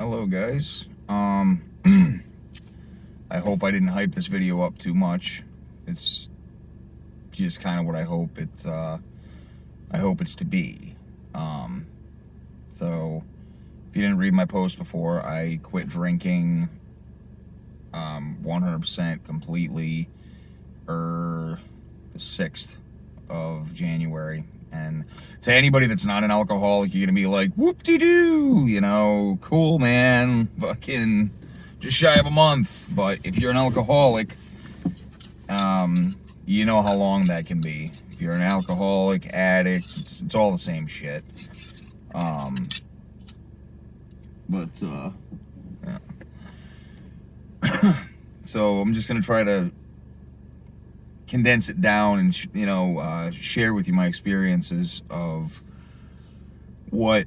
Hello guys. I hope I didn't hype this video up too much. It's just kind of what I hope it's to be. So if you didn't read my post before, I quit drinking 100% completely the 6th of January. And to anybody that's not an alcoholic, you're gonna be like, whoop-de-doo, cool, man, fucking just shy of a month. But if you're an alcoholic, you know how long that can be. If you're an alcoholic, addict, it's all the same shit. Yeah. So I'm just gonna try to condense it down and share with you my experiences of what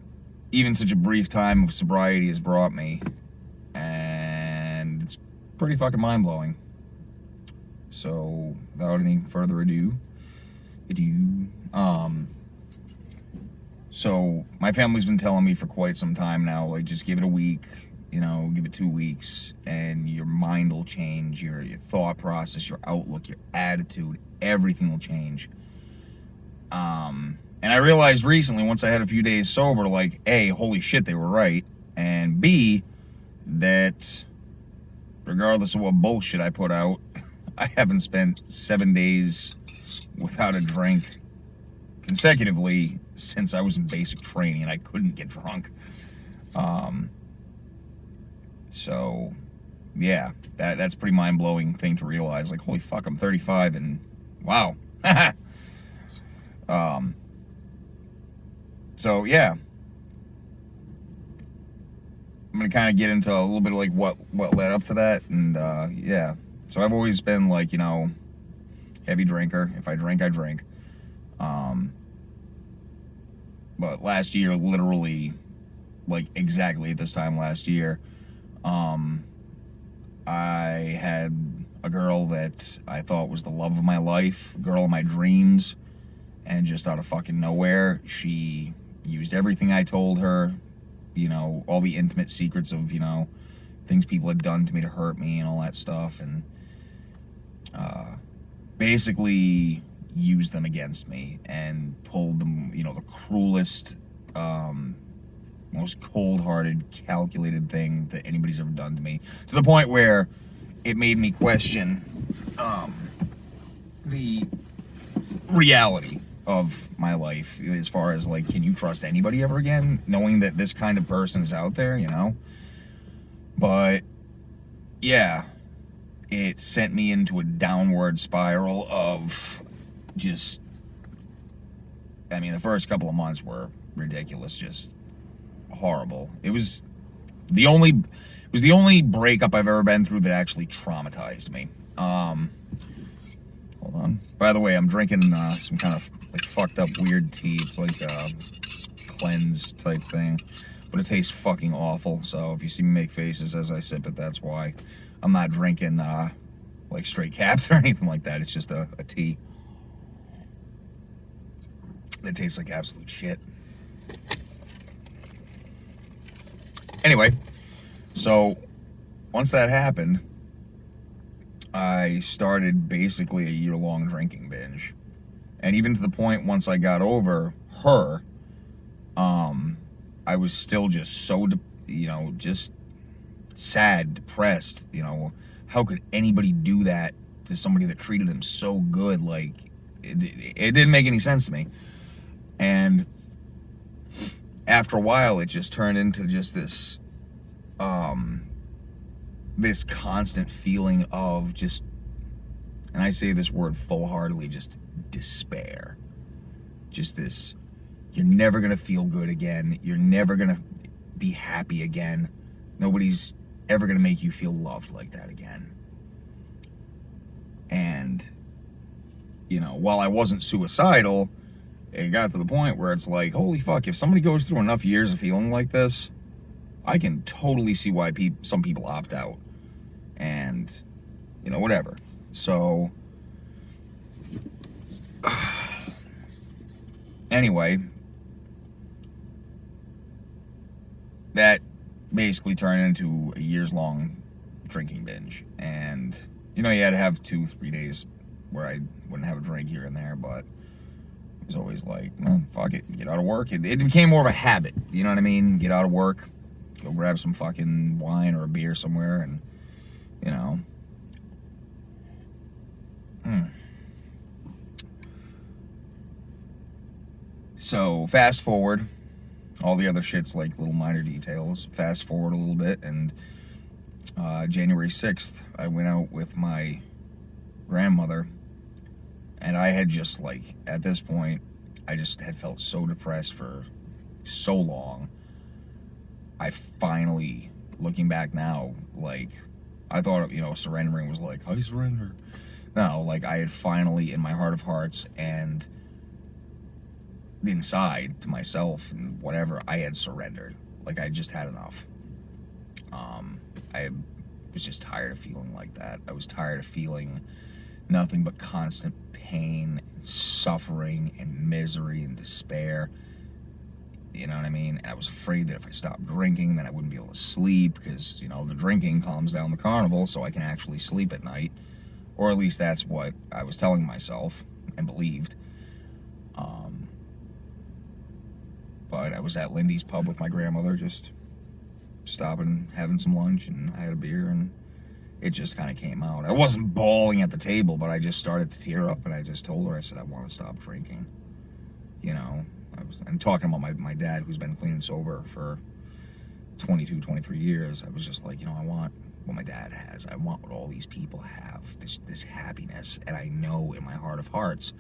even such a brief time of sobriety has brought me, and it's pretty fucking mind-blowing. So without any further ado, so my family's been telling me for quite some time now, like, just give it a week, give it 2 weeks, and your mind will change, your thought process, your outlook, your attitude, everything will change. And I realized recently, once I had a few days sober, like, A, holy shit, they were right, and B, that regardless of what bullshit I put out, I haven't spent 7 days without a drink consecutively since I was in basic training, and I couldn't get drunk. So yeah, that's a pretty mind-blowing thing to realize. Like, holy fuck, I'm 35 and wow. So yeah, I'm gonna kind of get into a little bit of like what led up to that, and yeah. So I've always been like, heavy drinker. If I drink, I drink. But last year, literally, like exactly at this time last year, I had a girl that I thought was the love of my life, the girl of my dreams, and just out of fucking nowhere, she used everything I told her, all the intimate secrets of, things people had done to me to hurt me and all that stuff, and basically used them against me and pulled them, the cruelest, most cold-hearted, calculated thing that anybody's ever done to me, to the point where it made me question the reality of my life, as far as, like, can you trust anybody ever again, knowing that this kind of person is out there, But yeah, it sent me into a downward spiral of just, the first couple of months were ridiculous, just horrible. It was the only breakup I've ever been through that actually traumatized me. Hold on. By the way, I'm drinking some kind of like fucked up weird tea. It's like a cleanse type thing, but it tastes fucking awful. So if you see me make faces as I sip it, that's why. I'm not drinking like straight caps or anything like that. It's just a tea that tastes like absolute shit. Anyway, so once that happened, I started basically a year-long drinking binge. And even to the point, once I got over her, I was still just so, just sad, depressed. How could anybody do that to somebody that treated them so good? Like, it didn't make any sense to me. And after a while, it just turned into just this this constant feeling of just, and I say this word full-heartedly, just despair. Just this, you're never gonna feel good again. You're never gonna be happy again. Nobody's ever gonna make you feel loved like that again. And, while I wasn't suicidal, it got to the point where it's like, holy fuck, if somebody goes through enough years of feeling like this, I can totally see why some people opt out. And, whatever. So, anyway, that basically turned into a years-long drinking binge. And, you know, you had to have 2-3 days where I wouldn't have a drink here and there, but it was always like, well, fuck it, get out of work. It became more of a habit, you know what I mean? Get out of work, go grab some fucking wine or a beer somewhere, and, you know. So, fast forward, all the other shit's like little minor details. Fast forward a little bit, and January 6th, I went out with my grandmother, and I had just, like, at this point, I just had felt so depressed for so long. I finally, looking back now, like, I thought, you know, surrendering was like, I surrender. No, like, I had finally, in my heart of hearts and inside to myself and whatever, I had surrendered. Like, I just had enough. I was just tired of feeling like that. I was tired of feeling nothing but constant pain and suffering and misery and despair. You know what I mean? And I was afraid that if I stopped drinking, then I wouldn't be able to sleep, because, you know, the drinking calms down the carnival so I can actually sleep at night. Or at least that's what I was telling myself and believed. But I was at Lindy's pub with my grandmother, just stopping, having some lunch, and I had a beer, and it just kind of came out. I wasn't bawling at the table, but I just started to tear up, and I just told her, I said, I want to stop drinking. You know, I'm talking about my dad, who's been clean and sober for 22, 23 years. I was just like, you know, I want what my dad has. I want what all these people have, this happiness. And I know in my heart of hearts,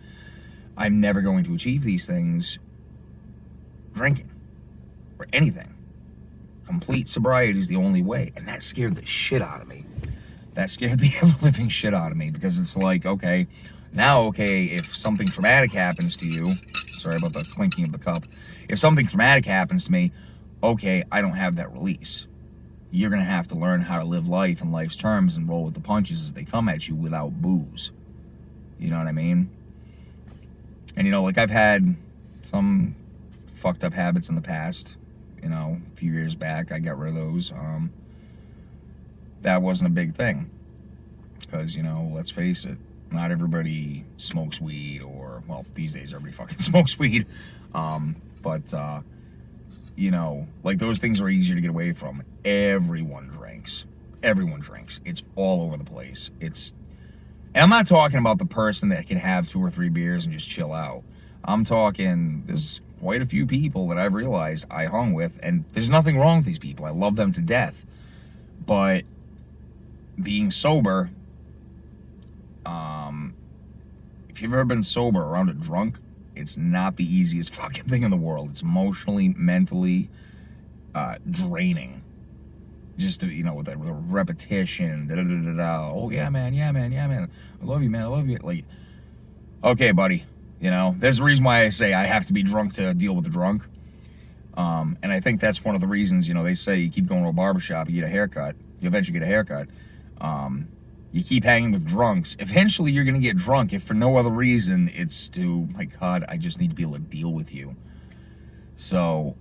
I'm never going to achieve these things drinking or anything. Complete sobriety is the only way. And that scared the shit out of me. That scared the ever-living shit out of me, because it's like, okay, if something traumatic happens to you, sorry about the clinking of the cup, if something traumatic happens to me, okay, I don't have that release. You're going to have to learn how to live life in life's terms and roll with the punches as they come at you without booze. You know what I mean? And, you know, like, I've had some fucked up habits in the past. You know, a few years back, I got rid of those. That wasn't a big thing. Because, you know, let's face it, not everybody smokes weed, or, well, these days everybody fucking smokes weed. But you know, like, those things are easier to get away from. Everyone drinks. Everyone drinks. It's all over the place. And I'm not talking about the person that can have 2 or 3 beers and just chill out. I'm talking, there's quite a few people that I've realized I hung with, and there's nothing wrong with these people. I love them to death. But being sober, if you've ever been sober around a drunk, it's not the easiest fucking thing in the world. It's emotionally, mentally draining. Just to, you know, with the repetition, da-da-da-da-da. Oh, yeah, man, yeah, man, yeah, man. I love you, man, I love you. Like, okay, buddy, you know, there's a reason why I say I have to be drunk to deal with the drunk. And I think that's one of the reasons, you know, they say you keep going to a barbershop, you get a haircut, you eventually get a haircut. You keep hanging with drunks, eventually you're going to get drunk, if for no other reason, it's to, my God, I just need to be able to deal with you. So,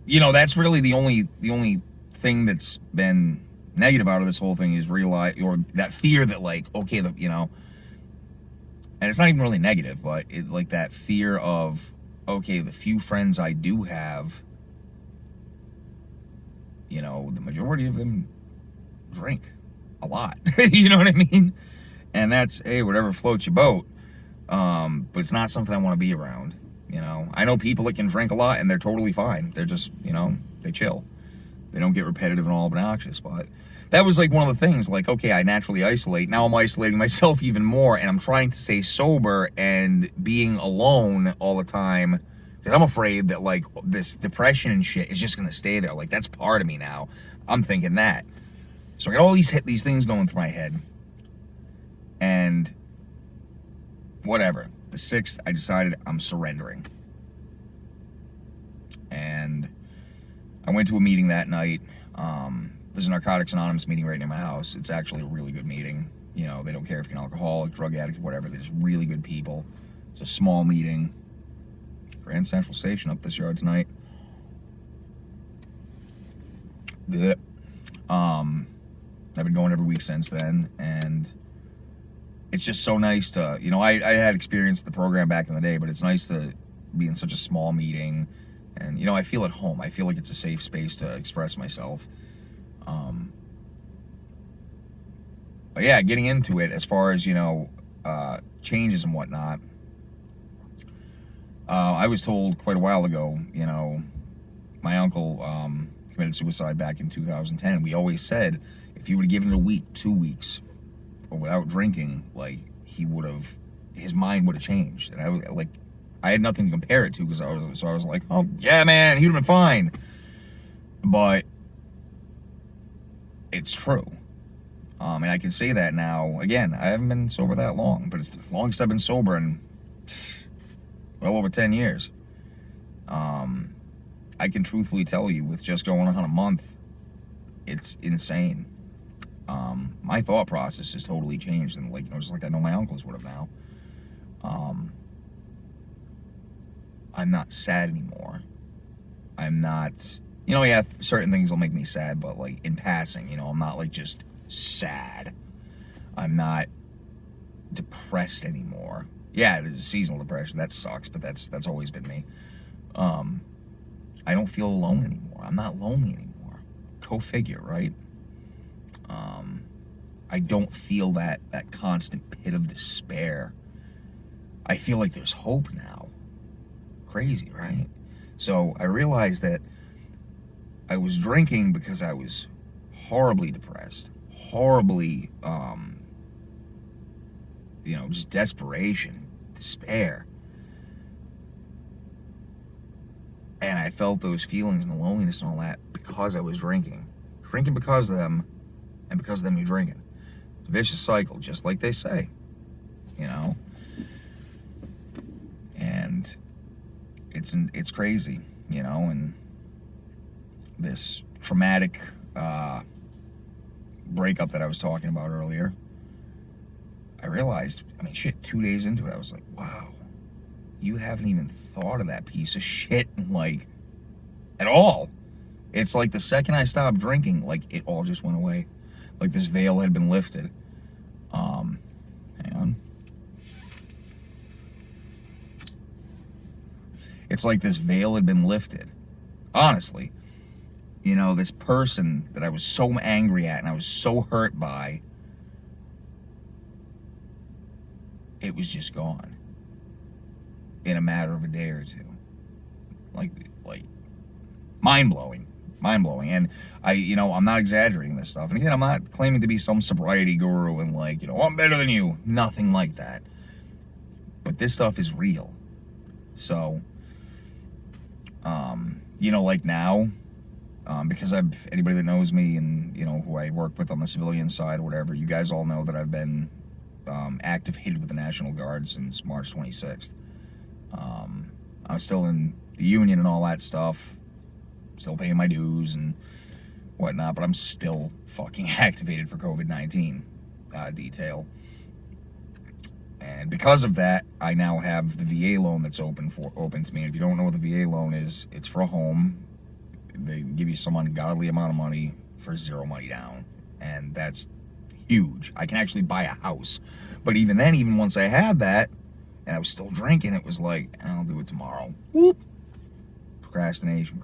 you know, that's really the only thing that's been negative out of this whole thing is realize, or that fear that, like, okay, you know, and it's not even really negative, but it, like, that fear of, okay, the few friends I do have, you know, the majority of them drink a lot. You know what I mean? And that's, hey, whatever floats your boat. But it's not something I want to be around. You know, I know people that can drink a lot and they're totally fine. They're just, you know, they chill. They don't get repetitive and all obnoxious. But that was like one of the things, like, okay, I naturally isolate. Now I'm isolating myself even more, and I'm trying to stay sober, and being alone all the time, because I'm afraid that, like, this depression and shit is just going to stay there. Like, that's part of me now. I'm thinking that. So I got all these things going through my head. And whatever. The 6th, I decided I'm surrendering. And I went to a meeting that night. There's a Narcotics Anonymous meeting right near my house. It's actually a really good meeting. You know, they don't care if you're an alcoholic, drug addict, whatever. They're just really good people. It's a small meeting. Grand Central Station up this yard tonight. bleh. I've been going every week since then, and it's just so nice to, I had experience with the program back in the day, but it's nice to be in such a small meeting, and, I feel at home. I feel like it's a safe space to express myself. But yeah, getting into it as far as, changes and whatnot, I was told quite a while ago, my uncle committed suicide back in 2010, and we always said if he would have given it a week, 2 weeks, or without drinking, like, his mind would have changed. And I had nothing to compare it to, because I was like, oh yeah, man, he would have been fine. But it's true. And I can say that now. Again, I haven't been sober that long, but it's the longest I've been sober in well over 10 years. I can truthfully tell you, with just going on a month, it's insane. My thought process has totally changed, and just like I know my uncles would have now. I'm not sad anymore. I'm not, yeah, certain things will make me sad, but like in passing, I'm not like just sad. I'm not depressed anymore. Yeah, there's a seasonal depression. That sucks, but that's always been me. I don't feel alone anymore. I'm not lonely anymore. Go figure, right? I don't feel that constant pit of despair. I feel like there's hope now. Crazy, right? So I realized that I was drinking because I was horribly depressed, horribly, just desperation, despair. And I felt those feelings and the loneliness and all that because I was drinking. Drinking because of them, and because of them you're drinking. It's a vicious cycle, just like they say, And it's crazy, and this traumatic breakup that I was talking about earlier, I realized, 2 days into it, I was like, wow, you haven't even thought of that piece of shit, at all. It's like the second I stopped drinking, it all just went away. Like this veil had been lifted. Hang on. It's like this veil had been lifted. Honestly. This person that I was so angry at and I was so hurt by, it was just gone. In a matter of a day or two. Like mind-blowing. And I'm not exaggerating this stuff. And again, I'm not claiming to be some sobriety guru and I'm better than you. Nothing like that. But this stuff is real. So, now, because anybody that knows me and, who I work with on the civilian side or whatever, you guys all know that I've been activated with the National Guard since March 26th. I'm still in the Union and all that stuff, still paying my dues and whatnot, but I'm still fucking activated for COVID-19 detail. And because of that, I now have the VA loan that's open to me. And if you don't know what the VA loan is, it's for a home. They give you some ungodly amount of money for zero money down, and that's huge. I can actually buy a house. But even then, even once I had that, and I was still drinking, it was like, I'll do it tomorrow. Whoop. Procrastination.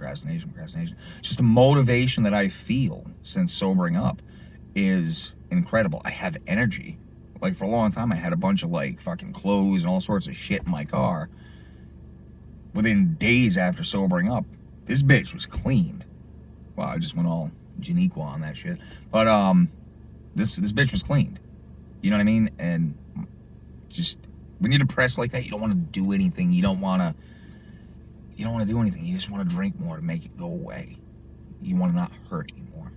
Just the motivation that I feel since sobering up is incredible. I have energy. For a long time, I had a bunch of fucking clothes and all sorts of shit in my car. Within days after sobering up, this bitch was cleaned. Wow, I just went all Janiqua on that shit. But this bitch was cleaned. You know what I mean? And just when you're depressed like that, you don't want to do anything. You don't want to do anything. You just want to drink more to make it go away. You want to not hurt anymore.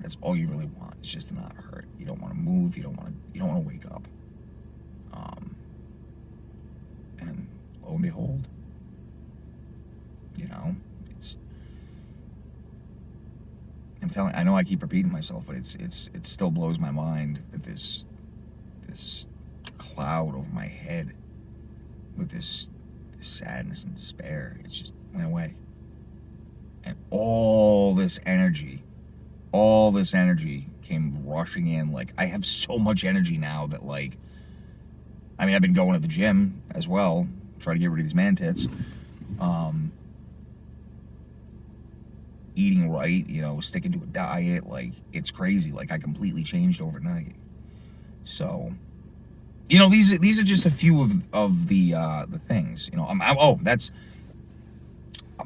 That's all you really want. It's just to not hurt. You don't want to move. You don't want to wake up. And lo and behold, I know I keep repeating myself, but it still blows my mind that this cloud over my head with this this sadness and despair, it just went away. And all this energy came rushing in. Like, I have so much energy now that, like, I mean, I've been going to the gym as well, try to get rid of these man tits. Eating right, you know, sticking to a diet, like, it's crazy. Like, I completely changed overnight. So, you know, these are just a few of the things. You know, I'm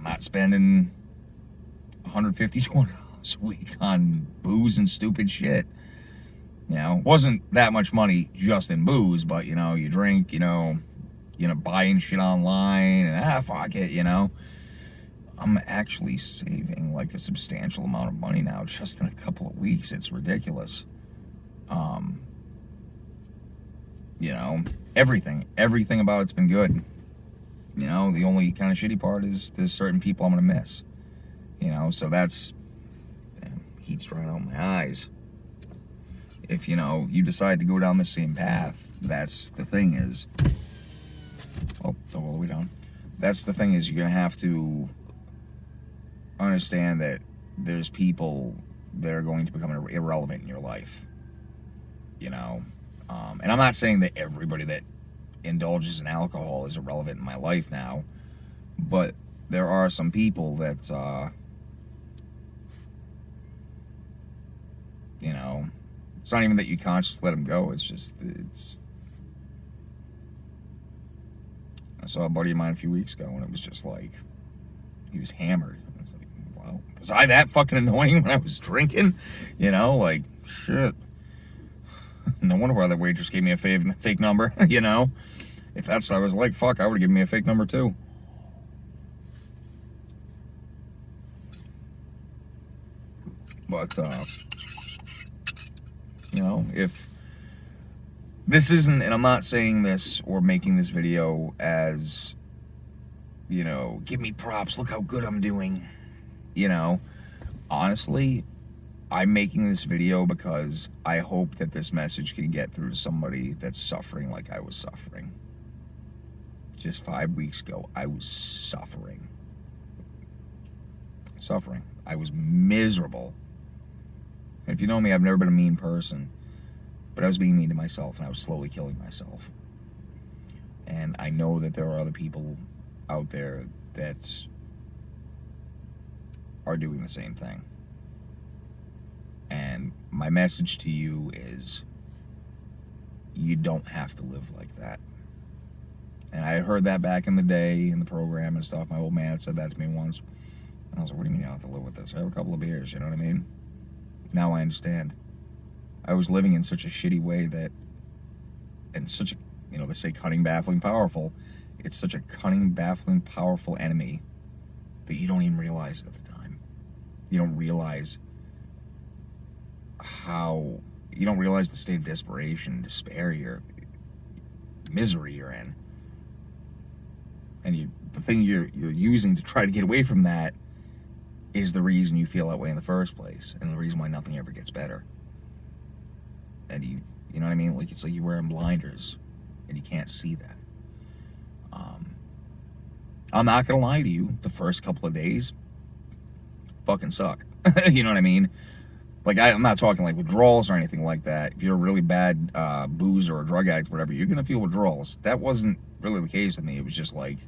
not spending $150, $200 a week on booze and stupid shit. You know, wasn't that much money just in booze, but, you know, you drink, you know, buying shit online, and fuck it, you know. I'm actually saving like a substantial amount of money now just in a couple of weeks. It's ridiculous. You know, everything about it's been good. You know, the only kind of shitty part is there's certain people I'm gonna miss. You know, so that's, damn, heat's drying out my eyes. If, you know, you decide to go down the same path, that's the thing is, oh, don't go all the way down. That's the thing is, you're gonna have to understand that there's people that are going to become irrelevant in your life. You know, and I'm not saying that everybody that indulges in alcohol is irrelevant in my life now, but there are some people that, you know, it's not even that you consciously let them go. It's just, I saw a buddy of mine a few weeks ago, and it was just like, he was hammered. I was like, wow, was I that fucking annoying when I was drinking? You know, like, shit. No wonder why the waitress gave me a fake number, you know? If that's what I was like, fuck, I would have given me a fake number too. But, you know, if this isn't, and I'm not saying this or making this video as, you know, give me props, look how good I'm doing, you know, honestly, I'm making this video because I hope that this message can get through to somebody that's suffering like I was suffering. Just 5 weeks ago, I was suffering. I was miserable. And if you know me, I've never been a mean person, but I was being mean to myself, and I was slowly killing myself. And I know that there are other people out there that are doing the same thing. And my message to you is, you don't have to live like that. And I heard that back in the day in the program and stuff. My old man had said that to me once. And I was like, what do you mean you don't have to live with this? I have a couple of beers, you know what I mean? Now I understand. I was living in such a shitty way that, and such a, you know, they say cunning, baffling, powerful. It's such a cunning, baffling, powerful enemy that you don't even realize it at the time. You don't realize the state of desperation, despair, misery you're in. And the thing you're using to try to get away from that is the reason you feel that way in the first place, and the reason why nothing ever gets better. And you know what I mean? Like, it's like you're wearing blinders, and you can't see that. I'm not gonna lie to you, the first couple of days fucking suck. You know what I mean? Like, I'm not talking like withdrawals or anything like that. If you're a really bad boozer or drug addict, whatever, you're gonna feel withdrawals. That wasn't really the case with me. It was just like,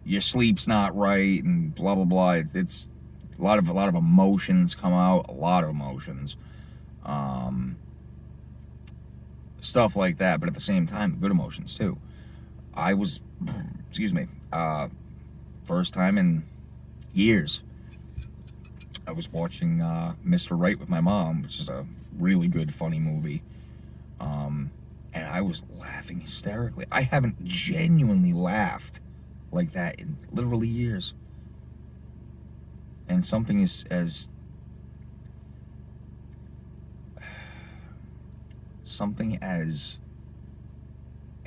your sleep's not right and blah blah blah. It's a lot of emotions come out, a lot of emotions, stuff like that. But at the same time, good emotions too. I was, first time in years, I was watching Mr. Right with my mom, which is a really good, funny movie. And I was laughing hysterically. I haven't genuinely laughed like that in literally years. And something as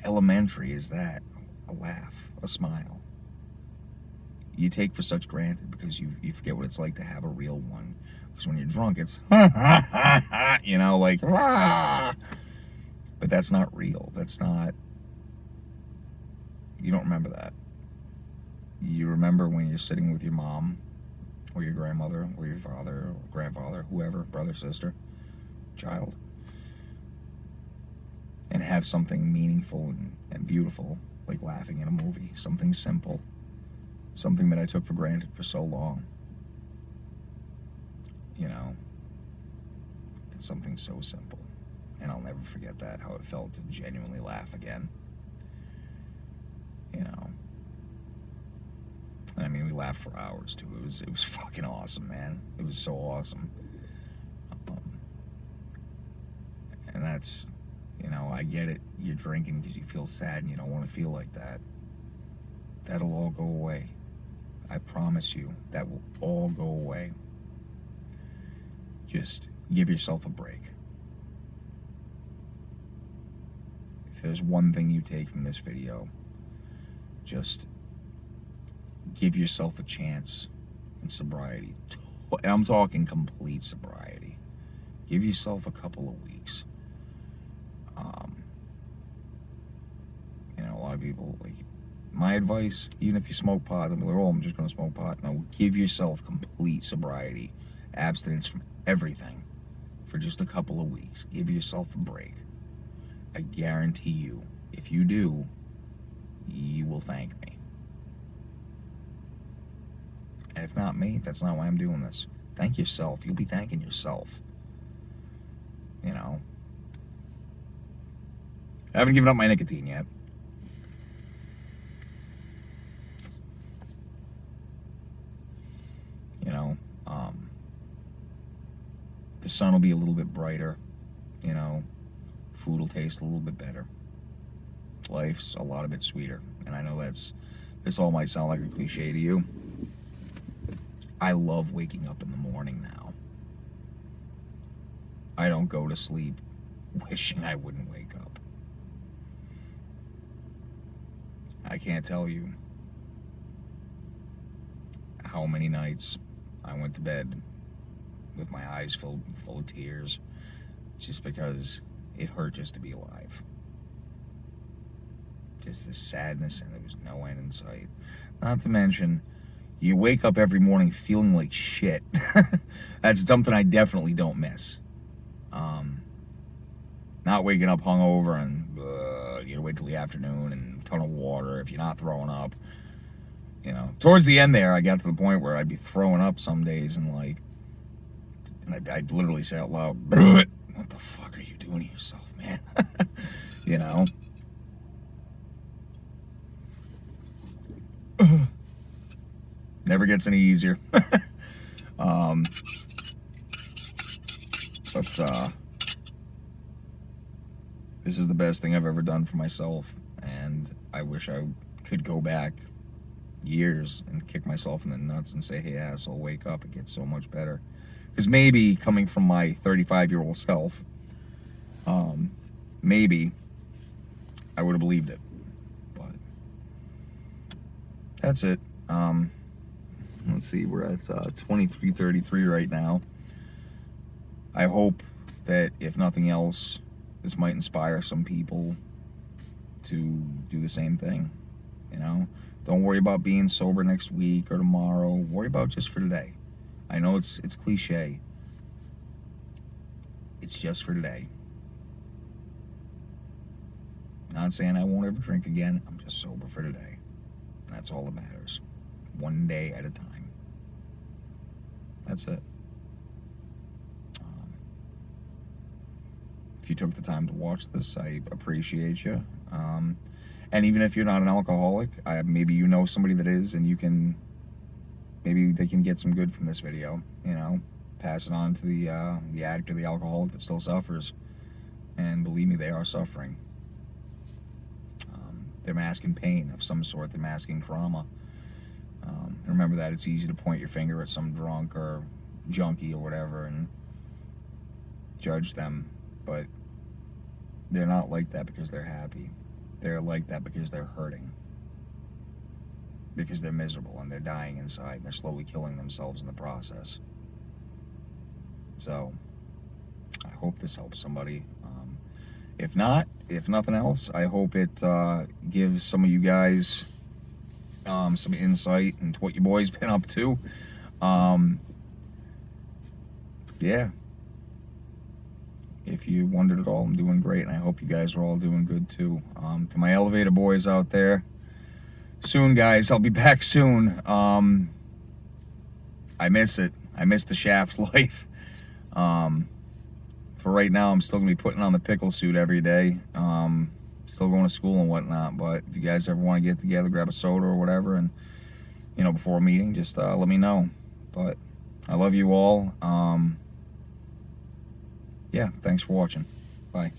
elementary as that, a laugh, a smile, you take for such granted because you forget what it's like to have a real one. Because when you're drunk, it's you know, like, but that's not real. That's not, you don't remember that. You remember when you're sitting with your mom, or your grandmother, or your father, or grandfather, whoever, brother, sister, child, and have something meaningful and beautiful, like laughing in a movie, something simple, something that I took for granted for so long. You know, it's something so simple. And I'll never forget that, how it felt to genuinely laugh again. You know. And I mean, we laughed for hours, too. It was fucking awesome, man. It was so awesome. And that's, you know, I get it. You're drinking because you feel sad and you don't want to feel like that. That'll all go away. I promise you, that will all go away. Just give yourself a break. If there's one thing you take from this video, just give yourself a chance in sobriety. And I'm talking complete sobriety. Give yourself a couple of weeks. You know, a lot of people, like, my advice, even if you smoke pot, they'll be like, oh, I'm just going to smoke pot. No, give yourself complete sobriety, abstinence from everything for just a couple of weeks. Give yourself a break. I guarantee you, if you do, you will thank me. And if not me, that's not why I'm doing this. Thank yourself. You'll be thanking yourself. You know? I haven't given up my nicotine yet. You know? The sun will be a little bit brighter. You know? Food will taste a little bit better. Life's a lot of bit sweeter. And I know this all might sound like a cliche to you. I love waking up in the morning now. I don't go to sleep wishing I wouldn't wake up. I can't tell you how many nights I went to bed with my eyes full of tears just because it hurt just to be alive. Just the sadness, and there was no end in sight. Not to mention, you wake up every morning feeling like shit. That's something I definitely don't miss. Not waking up hungover and you gotta wait till the afternoon and a ton of water if you're not throwing up. You know, towards the end there, I got to the point where I'd be throwing up some days and I'd literally say out loud, what the fuck are you doing to yourself, man? You know? Never gets any easier. This is the best thing I've ever done for myself, and I wish I could go back years and kick myself in the nuts and say, hey, asshole, wake up. It gets so much better. Because maybe coming from my 35-year-old self, maybe I would have believed it. But that's it. Let's see, we're at 23:33 right now. I hope that, if nothing else, this might inspire some people to do the same thing. You know, don't worry about being sober next week or tomorrow. Worry about just for today. I know it's cliche. It's just for today. Not saying I won't ever drink again. I'm just sober for today. That's all that matters. One day at a time. That's it. If you took the time to watch this, I appreciate you. And even if you're not an alcoholic, maybe you know somebody that is, and maybe they can get some good from this video. You know, pass it on to the addict or the alcoholic that still suffers. And believe me, they are suffering. They're masking pain of some sort. They're masking trauma. Remember that it's easy to point your finger at some drunk or junkie or whatever and judge them, but they're not like that because they're happy. They're like that because they're hurting, because they're miserable and they're dying inside and they're slowly killing themselves in the process. So I hope this helps somebody. If not, if nothing else, I hope it gives some of you guys some insight into what your boy's been up to. Yeah. If you wondered at all, I'm doing great, and I hope you guys are all doing good too. To my elevator boys out there, soon, guys. I'll be back soon. I miss it. I miss the shaft life. For right now, I'm still gonna be putting on the pickle suit every day. Still going to school and whatnot. But if you guys ever want to get together, grab a soda or whatever, and before a meeting, just let me know. But I love you all. Yeah, thanks for watching. Bye.